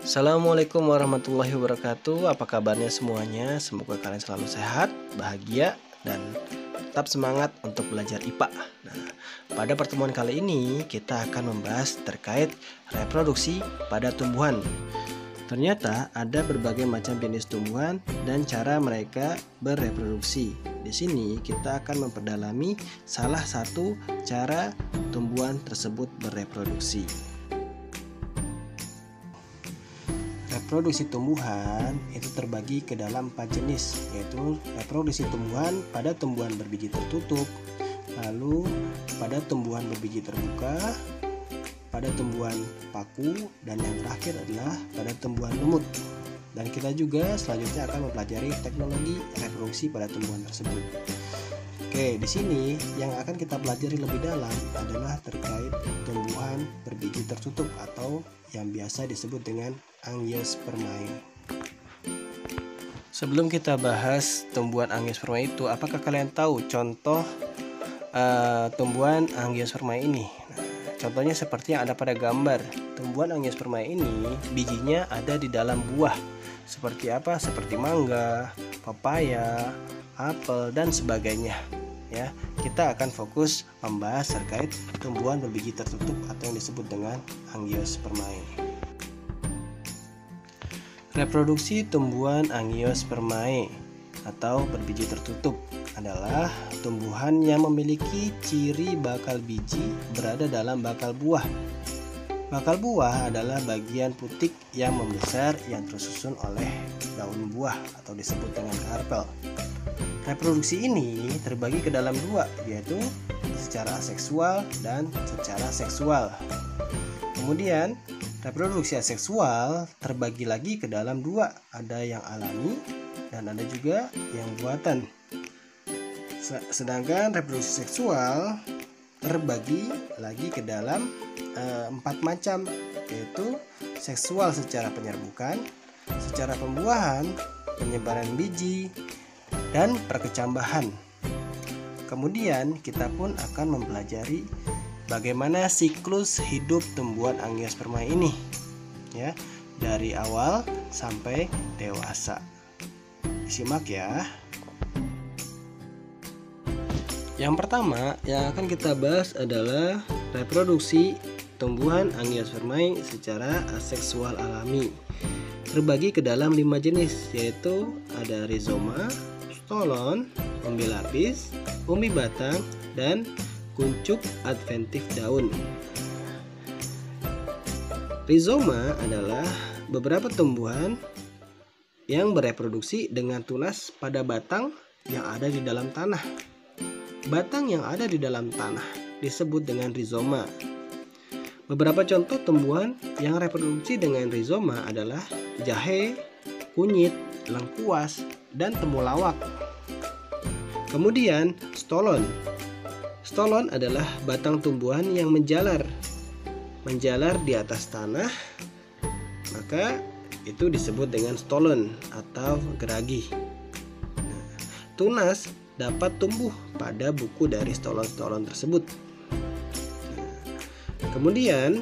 Assalamualaikum warahmatullahi wabarakatuh. Apa kabarnya semuanya? Semoga kalian selalu sehat, bahagia, dan tetap semangat untuk belajar IPA. Nah, pada pertemuan kali ini kita akan membahas terkait reproduksi pada tumbuhan. Ternyata ada berbagai macam jenis tumbuhan dan cara mereka bereproduksi. Di sini kita akan memperdalami salah satu cara tumbuhan tersebut bereproduksi. Reproduksi tumbuhan itu terbagi ke dalam 4 jenis, yaitu reproduksi tumbuhan pada tumbuhan berbiji tertutup, lalu pada tumbuhan berbiji terbuka, pada tumbuhan paku, dan yang terakhir adalah pada tumbuhan lumut. Dan kita juga selanjutnya akan mempelajari teknologi reproduksi pada tumbuhan tersebut. Oke, di sini yang akan kita pelajari lebih dalam adalah terkait tumbuhan berbiji tertutup atau yang biasa disebut dengan Angiospermae. Sebelum kita bahas tumbuhan Angiospermae itu, apakah kalian tahu contoh tumbuhan Angiospermae ini? Nah, contohnya seperti yang ada pada gambar. Tumbuhan Angiospermae ini bijinya ada di dalam buah. Seperti apa? Seperti mangga, pepaya, apel, dan sebagainya. Ya, kita akan fokus membahas terkait tumbuhan berbiji tertutup atau yang disebut dengan Angiospermae. Reproduksi tumbuhan Angiospermae atau berbiji tertutup adalah tumbuhan yang memiliki ciri bakal biji berada dalam bakal buah. Bakal buah adalah bagian putik yang membesar yang tersusun oleh daun buah atau disebut dengan karpel. Reproduksi ini terbagi ke dalam dua, yaitu secara aseksual dan secara seksual. Kemudian reproduksi aseksual terbagi lagi ke dalam dua, ada yang alami dan ada juga yang buatan. Sedangkan reproduksi seksual terbagi lagi ke dalam 4 macam, yaitu seksual secara penyerbukan, secara pembuahan, penyebaran biji, dan perkecambahan. Kemudian kita pun akan mempelajari bagaimana siklus hidup tumbuhan Angiospermae ini, ya, dari awal sampai dewasa. Disimak ya. Yang pertama yang akan kita bahas adalah reproduksi tumbuhan Angiospermae secara aseksual alami. Terbagi ke dalam 5 jenis, yaitu ada rizoma, stolon, umbi lapis, umbi batang, dan kuncup adventif daun. Rizoma adalah beberapa tumbuhan yang bereproduksi dengan tunas pada batang yang ada di dalam tanah. Batang yang ada di dalam tanah disebut dengan rizoma. Beberapa contoh tumbuhan yang reproduksi dengan rizoma adalah jahe, kunyit, lengkuas, dan temulawak. Kemudian stolon. Stolon adalah batang tumbuhan yang menjalar di atas tanah, maka itu disebut dengan stolon atau geragi. Tunas dapat tumbuh pada buku dari stolon-stolon tersebut. Kemudian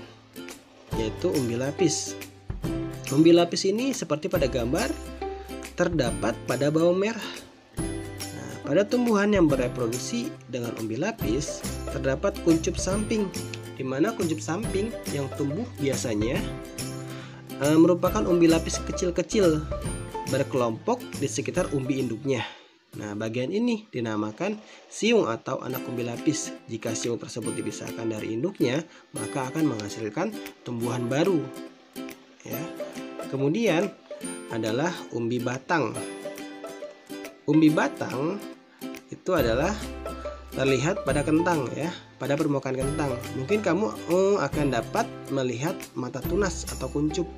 yaitu umbi lapis. Umbi lapis ini seperti pada gambar terdapat pada bawang merah. Nah, pada tumbuhan yang bereproduksi dengan umbi lapis terdapat kuncup samping, di mana kuncup samping yang tumbuh biasanya merupakan umbi lapis kecil-kecil berkelompok di sekitar umbi induknya. Nah, bagian ini dinamakan siung atau anak umbi lapis. Jika siung tersebut dipisahkan dari induknya, maka akan menghasilkan tumbuhan baru. Ya. Kemudian adalah umbi batang. Umbi batang itu adalah terlihat pada kentang, ya, pada permukaan kentang. Mungkin kamu akan dapat melihat mata tunas atau kuncup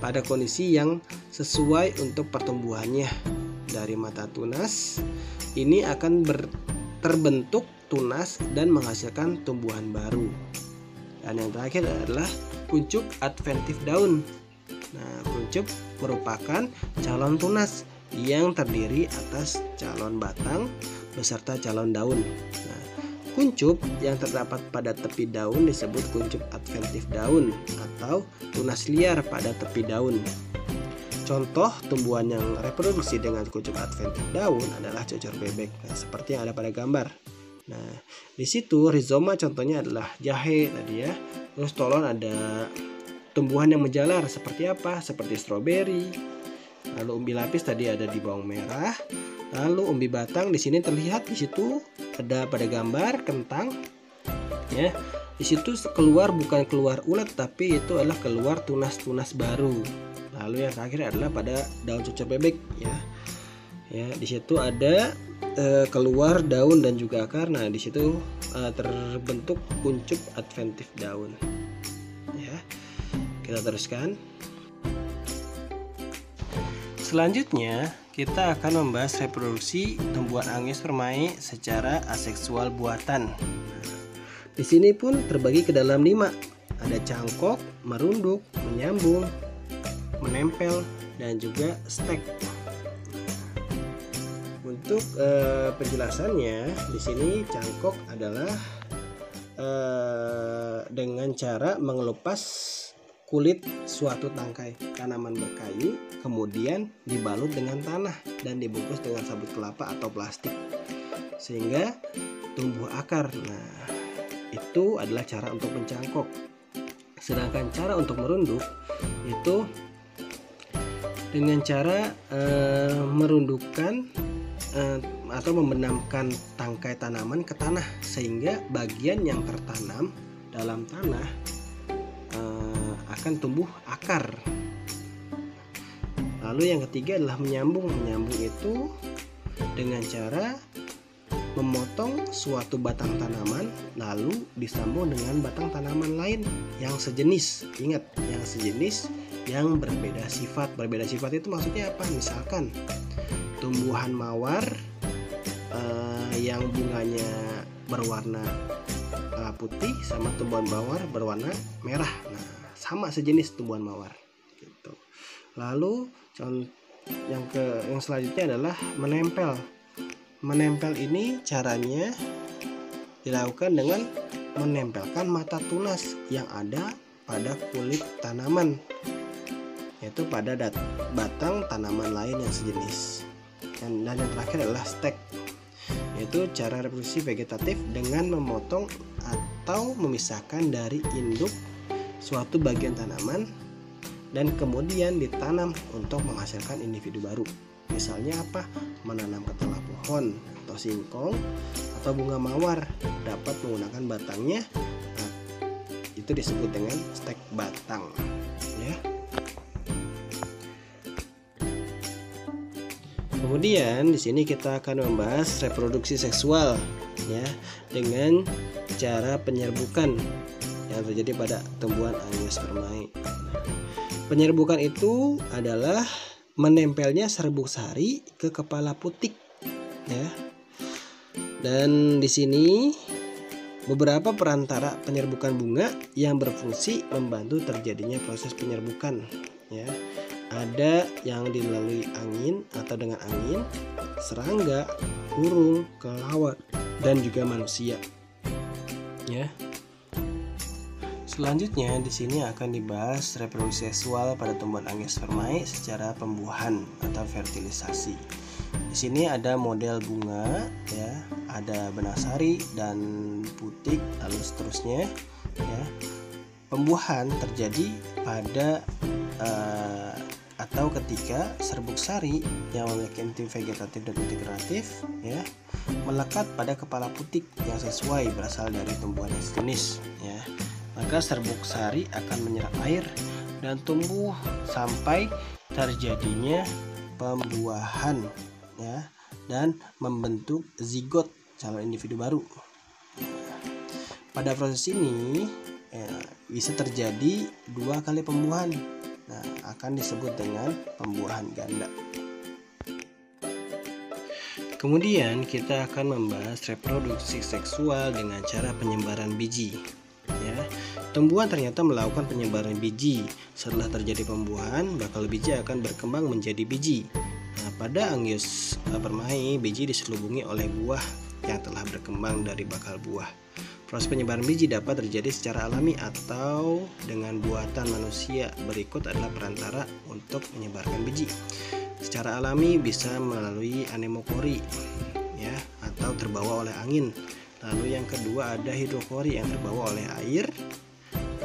pada kondisi yang sesuai untuk pertumbuhannya. Dari mata tunas ini akan terbentuk tunas dan menghasilkan tumbuhan baru. Dan yang terakhir adalah kuncup adventif daun. Nah, kuncup merupakan calon tunas yang terdiri atas calon batang beserta calon daun. Nah, Kuncup yang terdapat pada tepi daun disebut kuncup adventif daun atau tunas liar pada tepi daun. Contoh tumbuhan yang reproduksi dengan kuncup adventif daun adalah cocor bebek. Nah, seperti yang ada pada gambar. Nah, di situ rizoma contohnya adalah jahe tadi ya. Terus tolon ada tumbuhan yang menjalar seperti apa? Seperti stroberi. Lalu umbi lapis tadi ada di bawang merah. Lalu umbi batang di sini terlihat di situ ada pada gambar kentang. Ya, di situ bukan keluar ulet tapi itu adalah keluar tunas-tunas baru. Lalu yang terakhir adalah pada daun cocor bebek ya. Ya, di situ ada keluar daun dan juga akar. Nah, di situ terbentuk kuncup adventif daun. Ya. Kita teruskan. Selanjutnya, kita akan membahas reproduksi tumbuhan angiospermae secara aseksual buatan. Di sini pun terbagi ke dalam 5. Ada cangkok, merunduk, menyambung, menempel, dan juga stek. Untuk penjelasannya, di sini cangkok adalah dengan cara mengelupas kulit suatu tangkai tanaman berkayu, kemudian dibalut dengan tanah dan dibungkus dengan sabut kelapa atau plastik sehingga tumbuh akar. Nah, itu adalah cara untuk mencangkok. Sedangkan cara untuk merunduk itu dengan cara merundukkan atau membenamkan tangkai tanaman ke tanah sehingga bagian yang tertanam dalam tanah akan tumbuh akar. Lalu yang ketiga adalah menyambung. Menyambung itu dengan cara memotong suatu batang tanaman lalu disambung dengan batang tanaman lain yang sejenis. Ingat, yang sejenis yang berbeda sifat. Berbeda sifat itu maksudnya apa? Misalkan tumbuhan mawar yang bunganya berwarna putih sama tumbuhan mawar berwarna merah. Nah, sama sejenis tumbuhan mawar gitu. Lalu yang selanjutnya adalah menempel. Menempel ini caranya dilakukan dengan menempelkan mata tunas yang ada pada kulit tanaman, yaitu pada batang tanaman lain yang sejenis. Dan yang terakhir adalah stek, yaitu cara reproduksi vegetatif dengan memotong atau memisahkan dari induk suatu bagian tanaman dan kemudian ditanam untuk menghasilkan individu baru. Misalnya apa? Menanam ketela pohon atau singkong atau bunga mawar dapat menggunakan batangnya. Nah, itu disebut dengan stek batang ya. Kemudian di sini kita akan membahas reproduksi seksual ya dengan cara penyerbukan yang terjadi pada tumbuhan angiospermae. Penyerbukan itu adalah menempelnya serbuk sari ke kepala putik ya. Dan di sini beberapa perantara penyerbukan bunga yang berfungsi membantu terjadinya proses penyerbukan ya. Ada yang dilalui angin atau dengan angin, serangga, burung, kelelawar, dan juga manusia ya. Selanjutnya di sini akan dibahas reproduksi seksual pada tumbuhan angiospermae secara pembuahan atau fertilisasi. Di sini ada model bunga ya, ada benang sari dan putik lalu seterusnya ya. Pembuahan terjadi pada atau ketika serbuk sari yang memiliki enzim vegetatif dan integratif ya melekat pada kepala putik yang sesuai berasal dari tumbuhan yang sejenis ya. Maka serbuk sari akan menyerap air dan tumbuh sampai terjadinya pembuahan ya dan membentuk zigot calon individu baru. Pada proses ini bisa terjadi 2 kali pembuahan. Nah, akan disebut dengan pembuahan ganda. Kemudian kita akan membahas reproduksi seksual dengan cara penyebaran biji. Ya, tumbuhan ternyata melakukan penyebaran biji. Setelah terjadi pembuahan, bakal biji akan berkembang menjadi biji. Nah, pada Angiospermae, biji diselubungi oleh buah yang telah berkembang dari bakal buah. Proses penyebaran biji dapat terjadi secara alami atau dengan buatan manusia. Berikut adalah perantara untuk menyebarkan biji. Secara alami bisa melalui anemokori, ya, atau terbawa oleh angin. Lalu yang kedua ada hidrokori yang terbawa oleh air.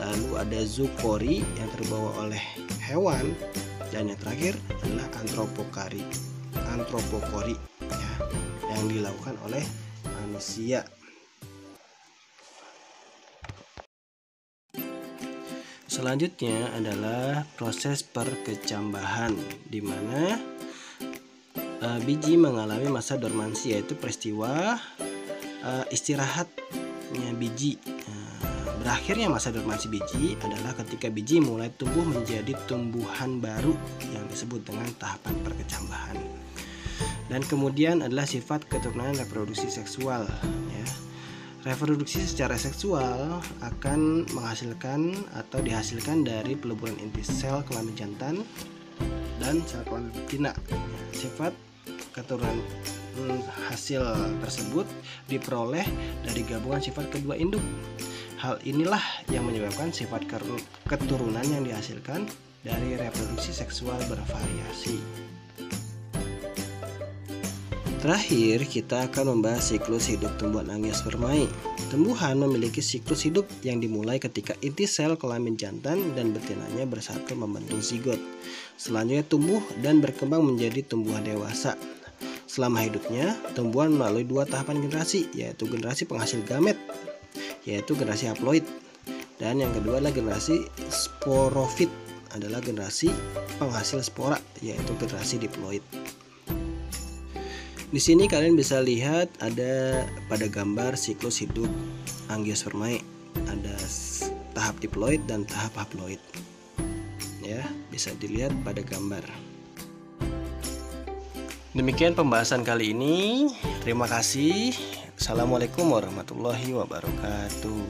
Lalu ada zookori yang terbawa oleh hewan. Dan yang terakhir adalah antropokori, ya, yang dilakukan oleh manusia. Selanjutnya adalah proses perkecambahan, di mana biji mengalami masa dormansi, yaitu peristiwa istirahatnya biji. Berakhirnya masa dormansi biji adalah ketika biji mulai tumbuh menjadi tumbuhan baru yang disebut dengan tahapan perkecambahan. Dan kemudian adalah sifat keturunan reproduksi seksual, ya. Reproduksi secara seksual akan menghasilkan atau dihasilkan dari peleburan inti sel kelamin jantan dan sel kelamin betina. Sifat keturunan hasil tersebut diperoleh dari gabungan sifat kedua induk. Hal inilah yang menyebabkan sifat keturunan yang dihasilkan dari reproduksi seksual bervariasi. Terakhir, kita akan membahas siklus hidup tumbuhan Angiospermae. Tumbuhan memiliki siklus hidup yang dimulai ketika inti sel kelamin jantan dan betinanya bersatu membentuk zigot. Selanjutnya tumbuh dan berkembang menjadi tumbuhan dewasa. Selama hidupnya, tumbuhan melalui dua tahapan generasi, yaitu generasi penghasil gamet, yaitu generasi haploid, dan yang kedua adalah generasi sporofit, adalah generasi penghasil spora, yaitu generasi diploid. Di sini kalian bisa lihat ada pada gambar siklus hidup Angiospermae, ada tahap diploid dan tahap haploid. Ya, bisa dilihat pada gambar. Demikian pembahasan kali ini. Terima kasih. Assalamualaikum warahmatullahi wabarakatuh.